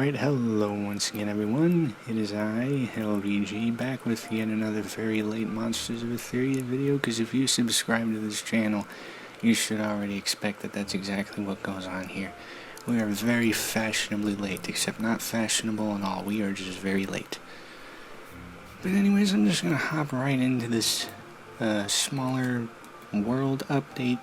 Alright, hello once again everyone, it is I, ILVG, back with yet another very late Monsters of Etheria video, because if you subscribe to this channel, you should already expect that that's exactly what goes on here. We are very fashionably late, except not fashionable at all, we are just very late. But anyways, I'm just going to hop right into this smaller world update,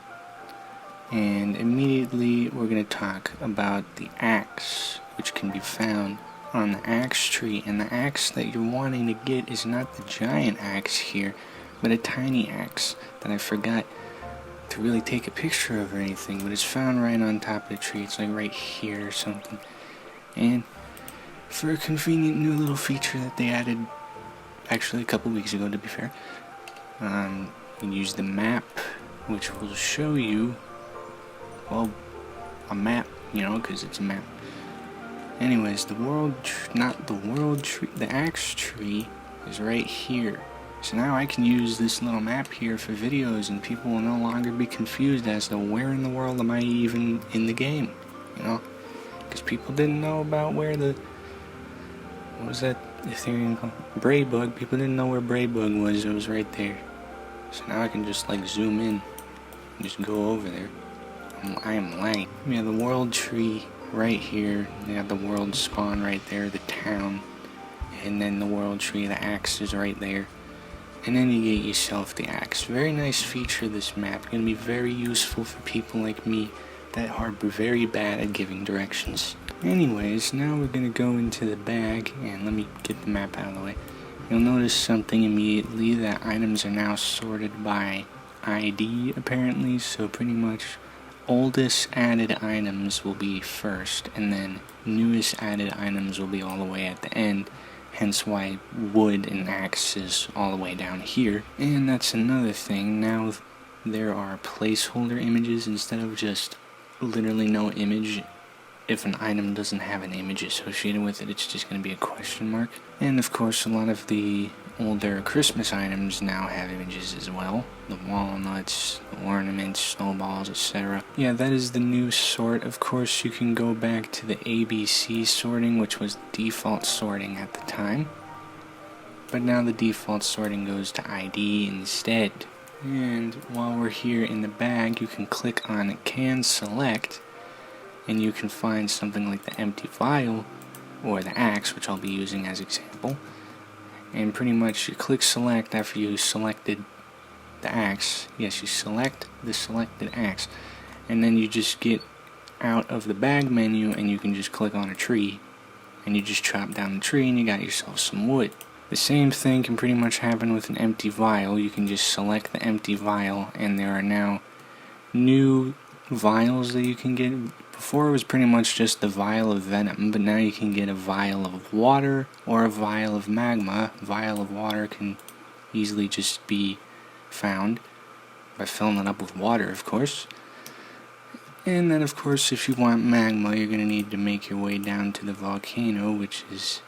and immediately we're going to talk about the axe, which can be found on the axe tree. And the axe that you're wanting to get is not the giant axe here, but a tiny axe that I forgot to really take a picture of or anything, but it's found right on top of the tree. It's like right here or something. And for a convenient new little feature that they added actually a couple weeks ago, to be fair, you can use the map, which will show you, well, a map, you know, because it's a map. Anyways, the axe tree is right here. So now I can use this little map here for videos, and people will no longer be confused as to where in the world am I even in the game, you know? Because people didn't know about where what was that Ethereum called? Braybug. People didn't know where Braybug was. It was right there. So now I can just like zoom in and just go over there. I am lying. We have the world tree right here. You have the world spawn right there, the town, and then the world tree, the axe is right there, and then you get yourself the axe. Very nice feature, this map. Gonna be very useful for people like me that are very bad at giving directions. Anyways, now we're gonna go into the bag, and let me get the map out of the way. You'll notice something immediately, that items are now sorted by ID apparently, so pretty much oldest added items will be first, and then newest added items will be all the way at the end, hence why wood and axe is all the way down here. And that's another thing, now there are placeholder images instead of just literally no image. If an item doesn't have an image associated with it, it's just going to be a question mark. And of course, a lot of the older Christmas items now have images as well. The walnuts, the ornaments, snowballs, etc. Yeah, that is the new sort. Of course, you can go back to the ABC sorting, which was default sorting at the time. But now the default sorting goes to ID instead. And while we're here in the bag, you can click on Can Select, and you can find something like the empty vial, or the axe, which I'll be using as example. And pretty much you click select after you selected the axe. Yes, you select the selected axe, and then you just get out of the bag menu and you can just click on a tree, and you just chop down the tree and you got yourself some wood. The same thing can pretty much happen with an empty vial. You can just select the empty vial, and there are now new vials that you can get. Before it was pretty much just the vial of venom, but now you can get a vial of water or a vial of magma. Vial of water can easily just be found by filling it up with water, of course. And then of course, if you want magma, you're going to need to make your way down to the volcano, which is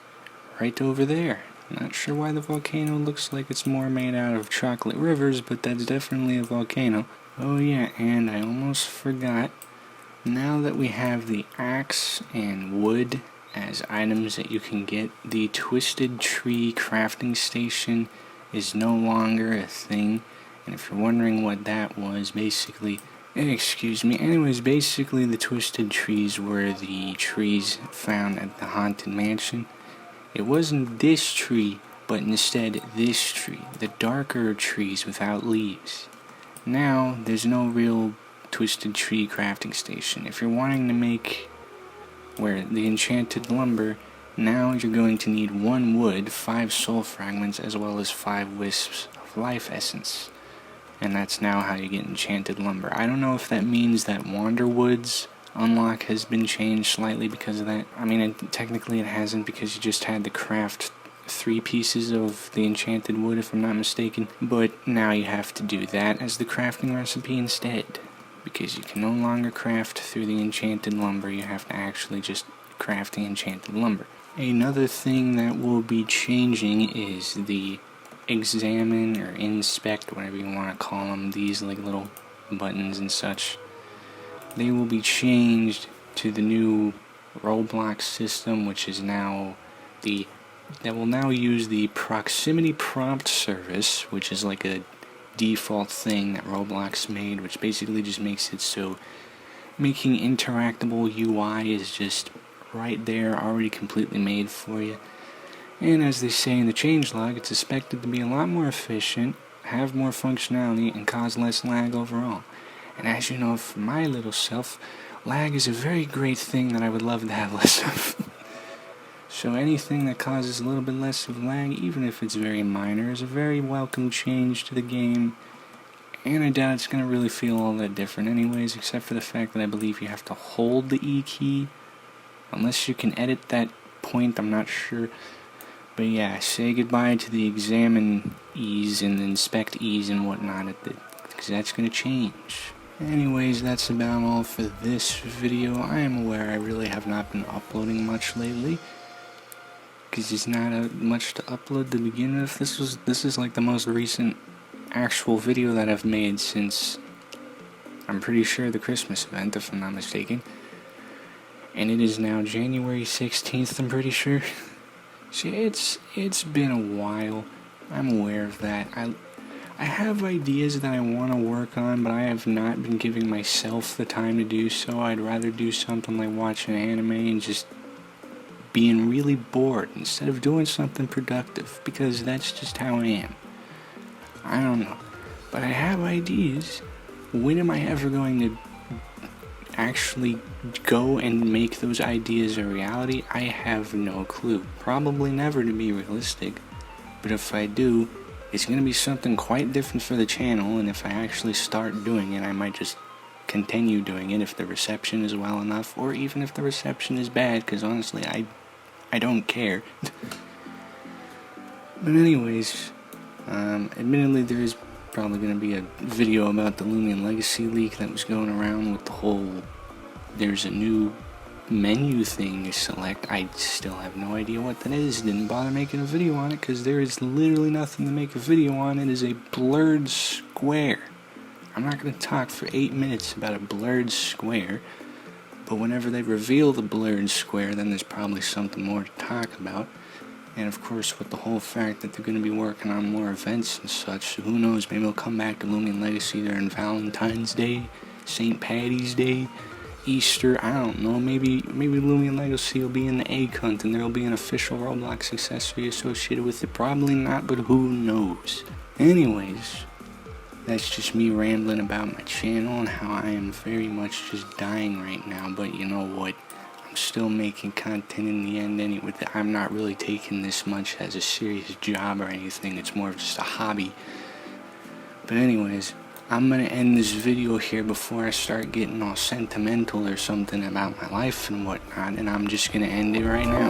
right over there. Not sure why the volcano looks like it's more made out of chocolate rivers, but that's definitely a volcano. Oh yeah, and I almost forgot. Now that we have the axe and wood as items that you can get, the Twisted Tree crafting station is no longer a thing. And if you're wondering what that was, basically, anyways, basically the Twisted Trees were the trees found at the Haunted Mansion. It wasn't this tree, but instead this tree, the darker trees without leaves. Now, there's no real Twisted Tree crafting station. If you're wanting to make the enchanted lumber, now you're going to need 1 wood, 5 soul fragments, as well as 5 wisps of life essence. And that's now how you get enchanted lumber. I don't know if that means that Wanderwood's unlock has been changed slightly because of that. I mean, technically it hasn't, because you just had to craft 3 pieces of the enchanted wood, if I'm not mistaken. But now you have to do that as the crafting recipe instead, because you can no longer craft through the enchanted lumber. You have to actually just craft the enchanted lumber. Another thing that will be changing is the examine or inspect, whatever you want to call them, these like little buttons and such. They will be changed to the new Roblox system, which is now that will now use the proximity prompt service, which is like a default thing that Roblox made, which basically just makes it so making interactable UI is just right there, already completely made for you. And as they say in the changelog, it's expected to be a lot more efficient, have more functionality, and cause less lag overall. And as you know, for my little self, lag is a very great thing that I would love to have less of. So anything that causes a little bit less of lag, even if it's very minor, is a very welcome change to the game. And I doubt it's going to really feel all that different anyways, except for the fact that I believe you have to hold the E key. Unless you can edit that point, I'm not sure. But yeah, say goodbye to the examine E's and the inspect E's and whatnot, because that's going to change. Anyways, that's about all for this video. I am aware I really have not been uploading much lately, because there's not much to upload to begin with. This is like the most recent actual video that I've made since, I'm pretty sure, the Christmas event, if I'm not mistaken. And it is now January 16th, I'm pretty sure. See, it's been a while. I'm aware of that. I have ideas that I want to work on, but I have not been giving myself the time to do so. I'd rather do something like watching anime and just being really bored instead of doing something productive, because that's just how I am. I don't know, but I have ideas. When am I ever going to actually go and make those ideas a reality? I have no clue. Probably never, to be realistic. But if I do, it's going to be something quite different for the channel, and if I actually start doing it, I might just continue doing it if the reception is well enough, or even if the reception is bad, because honestly, I don't care. But anyways, admittedly there is probably going to be a video about the Lumion Legacy leak that was going around with the whole, there's a new menu thing to select. I still have no idea what that is. Didn't bother making a video on it because there is literally nothing to make a video on. It is a blurred square. I'm not going to talk for 8 minutes about a blurred square, but whenever they reveal the blurred square, then there's probably something more to talk about. And of course, with the whole fact that they're going to be working on more events and such, so who knows, maybe they'll come back to Lumion Legacy during Valentine's Day, St. Patty's Day, Easter, I don't know, maybe Lumion Legacy will be in the egg hunt and there will be an official Roblox accessory associated with it. Probably not, but who knows. Anyways, that's just me rambling about my channel and how I am very much just dying right now, but you know what? I'm still making content in the end anyway. I'm not really taking this much as a serious job or anything. It's more of just a hobby. But anyways, I'm going to end this video here before I start getting all sentimental or something about my life and whatnot. And I'm just going to end it right now.